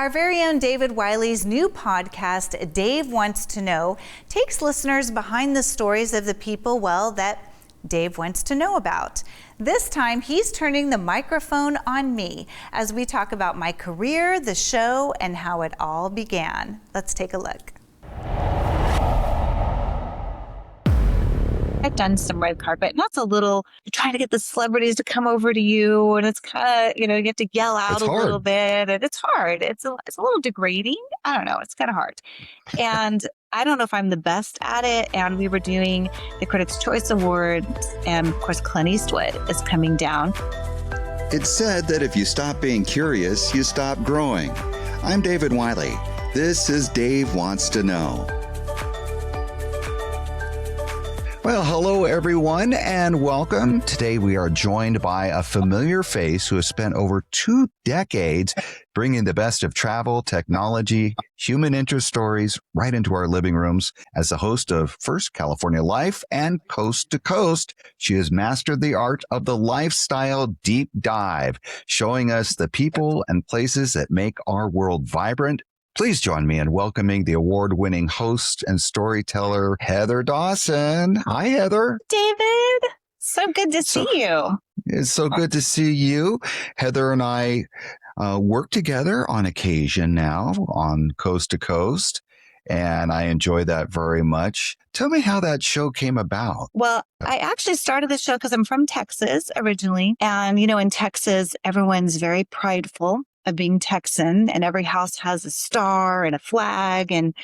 Our very own David Wiley's new podcast, Dave Wants to Know, takes listeners behind the stories of the people, that Dave wants to know about. This time, he's turning the microphone on me as we talk about my career, the show, and how it all began. Let's take a look. I've done some red carpet, and that's a little, you're trying to get the celebrities to come over to you, and it's kind of, you have to yell out little bit, and it's hard. It's a little degrading. I don't know. It's kind of hard. And I don't know if I'm the best at it. And we were doing the Critics' Choice Awards, and of course, Clint Eastwood is coming down. It's said that if you stop being curious, you stop growing. I'm David Wiley. This is Dave Wants to Know. Well, hello, everyone, and welcome. Today, we are joined by a familiar face who has spent over 2 decades bringing the best of travel, technology, human interest stories right into our living rooms. As the host of First California Life and Coast to Coast, she has mastered the art of the lifestyle deep dive, showing us the people and places that make our world vibrant. Please join me in welcoming the award-winning host and storyteller, Heather Dawson. Hi, Heather. David, so good to see you. It's so good to see you. Heather and I work together on occasion now on Coast to Coast, and I enjoy that very much. Tell me how that show came about. Well, I actually started the show because I'm from Texas originally. And, in Texas, everyone's very prideful of being Texan, and every house has a star and a flag. And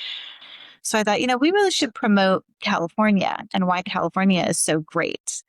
so I thought, we really should promote California and why California is so great.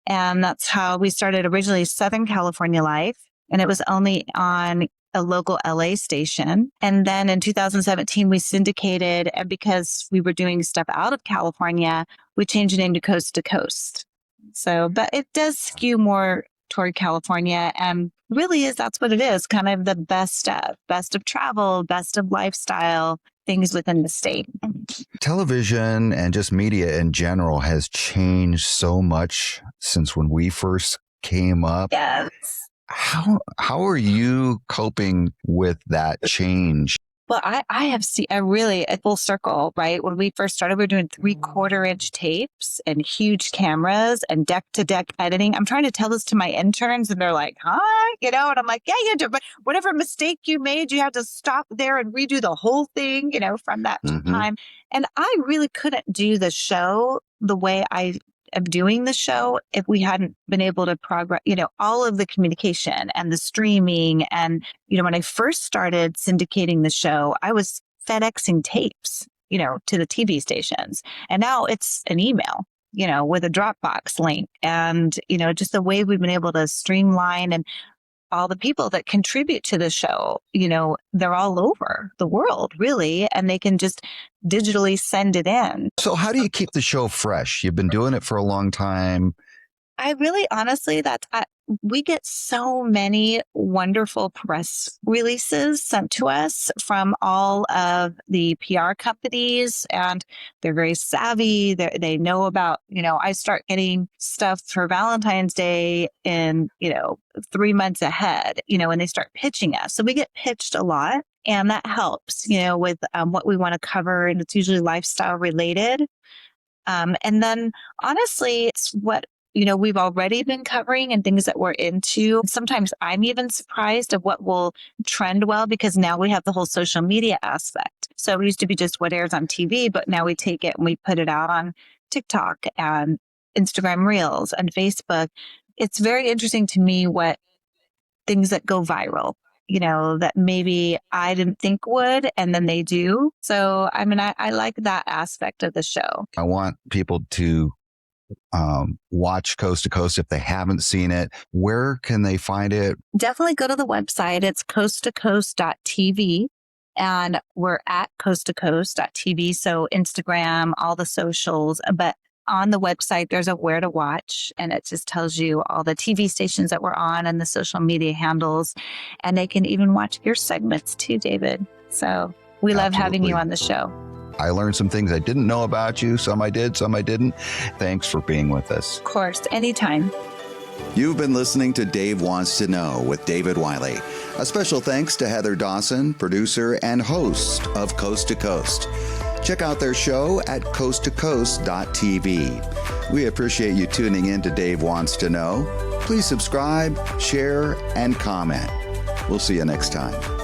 And that's how we started originally Southern California Life. And it was only on a local LA station. And then in 2017, we syndicated. And because we were doing stuff out of California, we changed the name to Coast to Coast. So, but it does skew more toward California, and really that's what it is, kind of the best of travel, best of lifestyle, things within the state. Television and just media in general has changed so much since when we first came up. Yes. How are you coping with that change? Well, I have seen a full circle, right? When we first started, we were doing 3/4-inch tapes and huge cameras and deck-to-deck editing. I'm trying to tell this to my interns, and they're like, huh? And I'm like, yeah, you do. But whatever mistake you made, you had to stop there and redo the whole thing, from that time. And I really couldn't do the show the way I am doing the show if we hadn't been able to progress, all of the communication and the streaming. And, when I first started syndicating the show, I was FedExing tapes, to the TV stations. And now it's an email, with a Dropbox link. And, just the way we've been able to streamline, and all the people that contribute to the show, they're all over the world, really, and they can just digitally send it in. So how do you keep the show fresh? You've been doing it for a long time. I really, honestly, we get so many wonderful press releases sent to us from all of the PR companies, and they're very savvy. They know about, I start getting stuff for Valentine's Day in, 3 months ahead, when they start pitching us. So we get pitched a lot, and that helps, with what we want to cover. And it's usually lifestyle related. And then honestly, it's what we've already been covering and things that we're into. Sometimes I'm even surprised of what will trend well, because now we have the whole social media aspect. So it used to be just what airs on TV, but now we take it and we put it out on TikTok and Instagram Reels and Facebook. It's very interesting to me what things that go viral, that maybe I didn't think would, and then they do. So, I like that aspect of the show. I want people to watch Coast to Coast if they haven't seen it. Where can they find it? Definitely go to the website. It's coasttocoast.tv, and we're at coasttocoast.tv. So Instagram, all the socials, but on the website, there's a where to watch, and it just tells you all the TV stations that we're on and the social media handles, and they can even watch your segments too, David. So we love having you on the show. I learned some things I didn't know about you. Some I did, some I didn't. Thanks for being with us. Of course, anytime. You've been listening to Dave Wants to Know with David Wiley. A special thanks to Heather Dawson, producer and host of Coast to Coast. Check out their show at coasttocoast.tv. We appreciate you tuning in to Dave Wants to Know. Please subscribe, share, and comment. We'll see you next time.